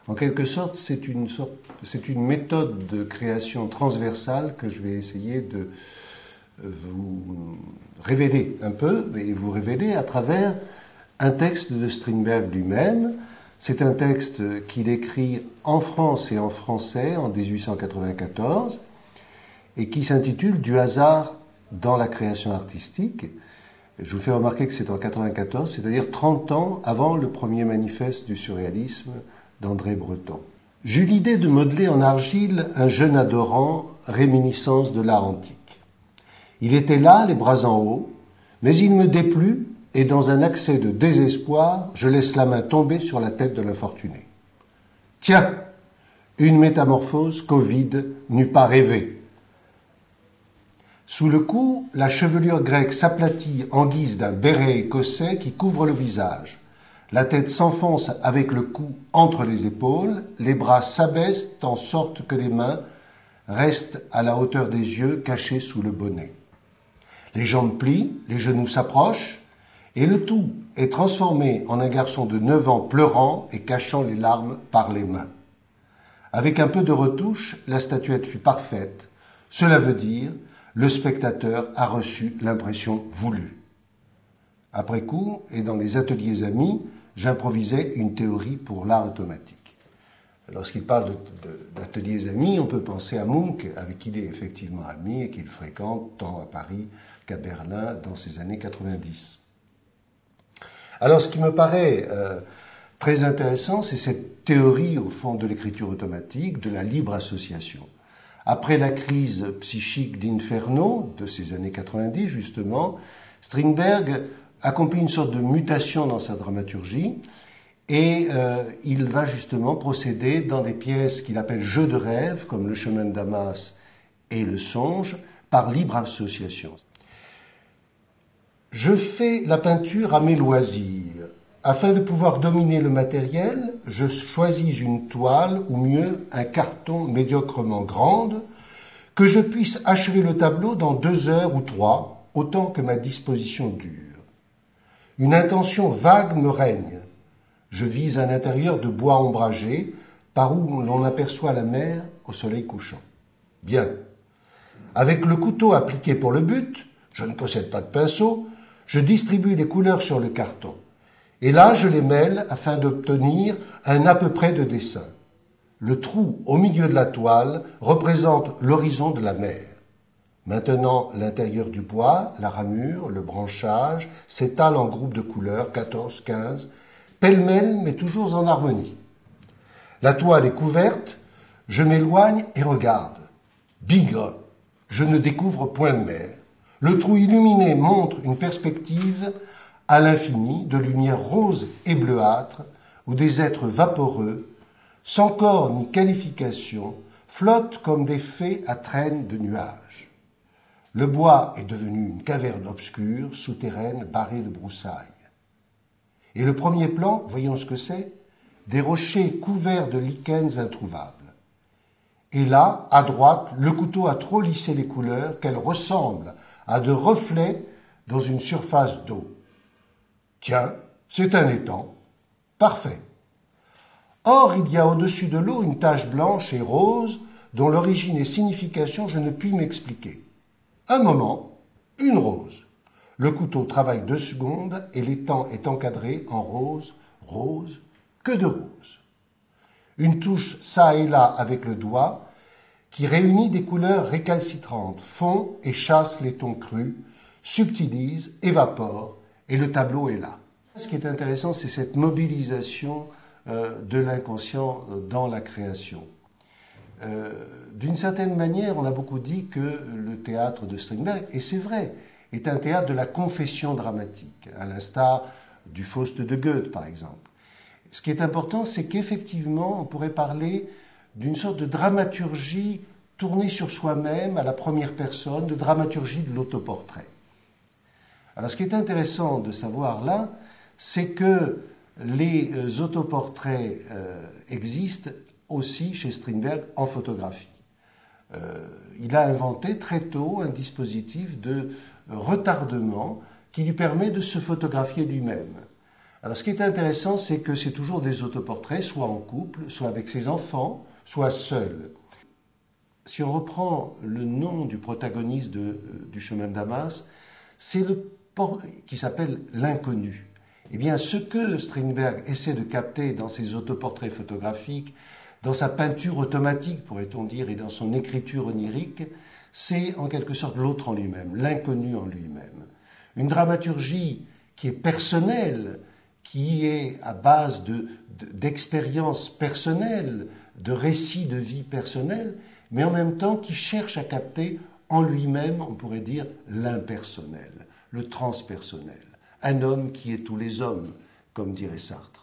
En quelque sorte, c'est une méthode de création transversale que je vais essayer de vous révéler un peu, et vous révéler à travers un texte de Strindberg lui-même. C'est un texte qu'il écrit en France et en français en 1894 et qui s'intitule « Du hasard dans la création artistique ». Je vous fais remarquer que c'est en 94, c'est-à-dire 30 ans avant le premier manifeste du surréalisme d'André Breton. J'eus l'idée de modeler en argile un jeune adorant, réminiscence de l'art antique. Il était là, les bras en haut, mais il me déplut et dans un accès de désespoir, je laisse la main tomber sur la tête de l'infortuné. Tiens, une métamorphose qu'Ovide n'eût pas rêvée. Sous le cou, la chevelure grecque s'aplatit en guise d'un béret écossais qui couvre le visage. La tête s'enfonce avec le cou entre les épaules, les bras s'abaissent en sorte que les mains restent à la hauteur des yeux cachés sous le bonnet. Les jambes plient, les genoux s'approchent, et le tout est transformé en un garçon de 9 ans pleurant et cachant les larmes par les mains. Avec un peu de retouche, la statuette fut parfaite. Cela veut dire le spectateur a reçu l'impression voulue. Après coup, et dans les ateliers amis, j'improvisais une théorie pour l'art automatique. Lorsqu'il parle d'ateliers amis, on peut penser à Munch, avec qui il est effectivement ami et qu'il fréquente tant à Paris qu'à Berlin dans ces années 90. Alors, ce qui me paraît très intéressant, c'est cette théorie, au fond, de l'écriture automatique, de la libre association. Après la crise psychique d'Inferno, de ces années 90 justement, Strindberg accomplit une sorte de mutation dans sa dramaturgie et il va justement procéder dans des pièces qu'il appelle jeux de rêve, comme Le chemin de Damas et Le songe, par libre association. Je fais la peinture à mes loisirs. Afin de pouvoir dominer le matériel, je choisis une toile, ou mieux un carton médiocrement grande, que je puisse achever le tableau dans 2 heures ou 3, autant que ma disposition dure. Une intention vague me règne. Je vise un intérieur de bois ombragé, par où l'on aperçoit la mer au soleil couchant. Bien. Avec le couteau appliqué pour le but, je ne possède pas de pinceau, je distribue les couleurs sur le carton. Et là, je les mêle afin d'obtenir un à peu près de dessin. Le trou au milieu de la toile représente l'horizon de la mer. Maintenant, l'intérieur du bois, la ramure, le branchage s'étalent en groupes de couleurs, 14, 15, pêle-mêle mais toujours en harmonie. La toile est couverte, je m'éloigne et regarde. Bigre, je ne découvre point de mer. Le trou illuminé montre une perspective à l'infini de lumière rose et bleuâtre, où des êtres vaporeux, sans corps ni qualification, flottent comme des fées à traîne de nuages. Le bois est devenu une caverne obscure, souterraine, barrée de broussailles. Et le premier plan, voyons ce que c'est, des rochers couverts de lichens introuvables. Et là, à droite, le couteau a trop lissé les couleurs qu'elles ressemblent à de reflets dans une surface d'eau. Tiens, c'est un étang. Parfait. Or, il y a au-dessus de l'eau une tache blanche et rose dont l'origine et signification je ne puis m'expliquer. Un moment, une rose. Le couteau travaille 2 secondes et l'étang est encadré en rose, rose, que de rose. Une touche çà et là avec le doigt qui réunit des couleurs récalcitrantes, fond et chasse les tons crus, subtilise, évapore, et le tableau est là. Ce qui est intéressant, c'est cette mobilisation de l'inconscient dans la création. D'une certaine manière, on a beaucoup dit que le théâtre de Strindberg, et c'est vrai, est un théâtre de la confession dramatique, à l'instar du Faust de Goethe, par exemple. Ce qui est important, c'est qu'effectivement, on pourrait parler d'une sorte de dramaturgie tournée sur soi-même, à la première personne, de dramaturgie de l'autoportrait. Alors, ce qui est intéressant de savoir là, c'est que les autoportraits existent aussi chez Strindberg en photographie. Il a inventé très tôt un dispositif de retardement qui lui permet de se photographier lui-même. Alors ce qui est intéressant, c'est que c'est toujours des autoportraits, soit en couple, soit avec ses enfants, soit seul. Si on reprend le nom du protagoniste du chemin de Damas, c'est qui s'appelle l'inconnu. Eh bien, ce que Strindberg essaie de capter dans ses autoportraits photographiques, dans sa peinture automatique, pourrait-on dire, et dans son écriture onirique, c'est en quelque sorte l'autre en lui-même, l'inconnu en lui-même. Une dramaturgie qui est personnelle, qui est à base d'expériences personnelles, de récits de vie personnelle, mais en même temps qui cherche à capter en lui-même, on pourrait dire, l'impersonnel, le transpersonnel. Un homme qui est tous les hommes, comme dirait Sartre.